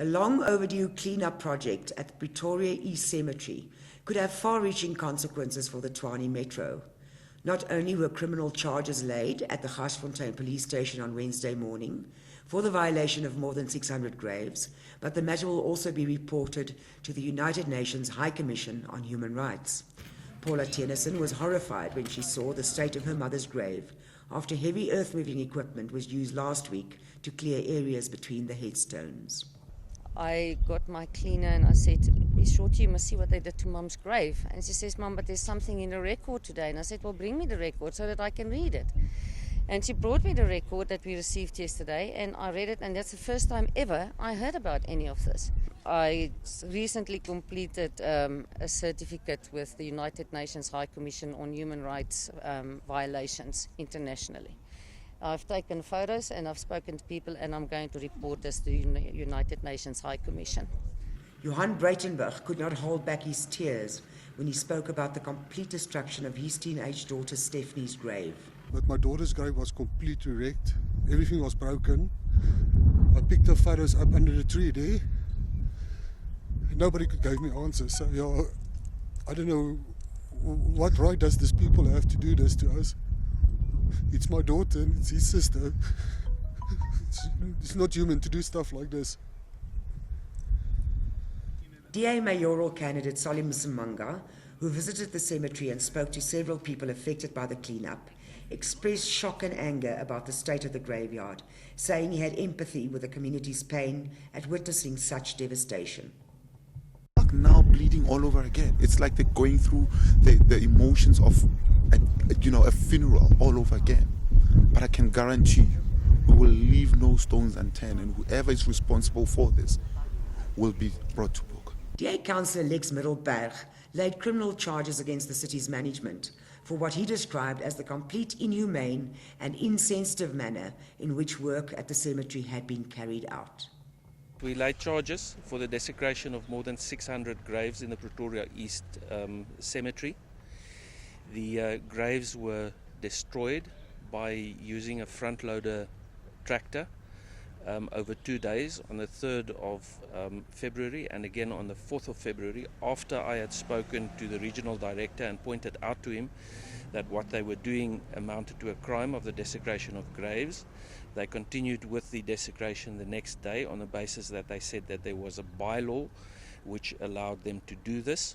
A long overdue clean-up project at the Pretoria East Cemetery could have far-reaching consequences for the Tshwane Metro. Not only were criminal charges laid at the Garsfontein police station on Wednesday morning for the violation of more than 600 graves, but the matter will also be reported to the United Nations High Commission on Human Rights. Paula Tennyson was horrified when she saw the state of her mother's grave after heavy earth-moving equipment was used last week to clear areas between the headstones. I got my cleaner and I said, Shorty, you must see what they did to Mum's grave. And she says, Mum, but there's something in the record today. And I said, well, bring me the record so that I can read it. And she brought me the record that we received yesterday, and I read it, and that's the first time ever I heard about any of this. I recently completed a certificate with the United Nations High Commission on Human Rights violations internationally. I've taken photos and I've spoken to people, and I'm going to report this to the United Nations High Commission. Johan Breitenberg could not hold back his tears when he spoke about the complete destruction of his teenage daughter Stephanie's grave. But my daughter's grave was completely wrecked. Everything was broken. I picked the photos up under the tree there. Nobody could give me answers. So yeah, I don't know what right does these people have to do this to us. It's my daughter and it's his sister. It's not human to do stuff like this. DA mayoral candidate Salim Msimanga, who visited the cemetery and spoke to several people affected by the cleanup, expressed shock and anger about the state of the graveyard, saying he had empathy with the community's pain at witnessing such devastation. Now bleeding all over again. It's like they're going through the emotions of a funeral all over again. But I can guarantee you, we will leave no stones unturned, and whoever is responsible for this will be brought to book. DA councillor Lex Middelberg laid criminal charges against the city's management for what he described as the complete inhumane and insensitive manner in which work at the cemetery had been carried out. We laid charges for the desecration of more than 600 graves in the Pretoria East Cemetery. The graves were destroyed by using a front-loader tractor over 2 days, on the 3rd of February and again on the 4th of February, after I had spoken to the regional director and pointed out to him that what they were doing amounted to a crime of the desecration of graves. They continued with the desecration the next day on the basis that they said that there was a bylaw which allowed them to do this.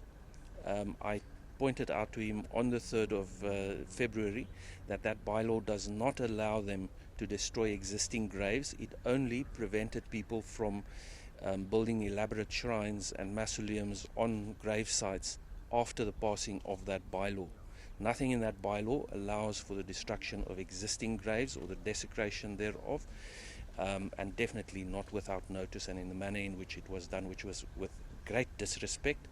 I pointed out to him on the 3rd of February that bylaw does not allow them to destroy existing graves. It only prevented people from building elaborate shrines and mausoleums on grave sites after the passing of that bylaw. Nothing in that bylaw allows for the destruction of existing graves or the desecration thereof, and definitely not without notice and in the manner in which it was done, which was with great disrespect,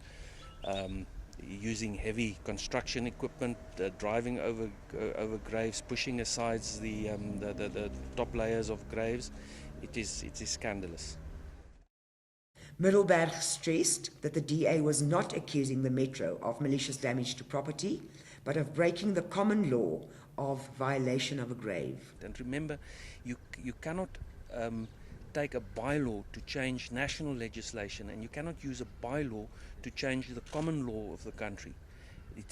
using heavy construction equipment, driving over graves, pushing aside the top layers of graves. It is scandalous. Middelberg stressed that the DA was not accusing the Metro of malicious damage to property, but of breaking the common law of violation of a grave. And remember, you cannot take a bylaw to change national legislation, and you cannot use a bylaw to change the common law of the country.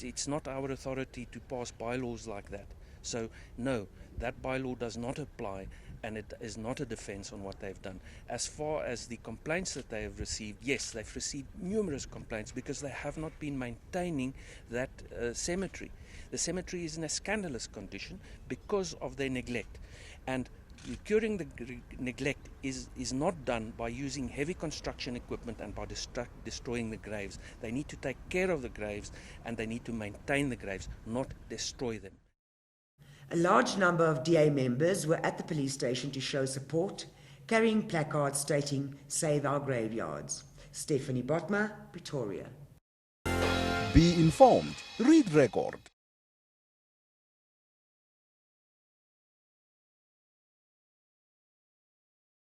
It's not our authority to pass bylaws like that. So no, that bylaw does not apply, and it is not a defense on what they've done. As far as the complaints that they have received, yes, they've received numerous complaints because they have not been maintaining that cemetery. The cemetery is in a scandalous condition because of their neglect, and curing the neglect is not done by using heavy construction equipment and by destroying the graves. They need to take care of the graves, and they need to maintain the graves, not destroy them. A large number of DA members were at the police station to show support, carrying placards stating, "Save our graveyards." Stephanie Botma, Pretoria. Be informed. Read Record.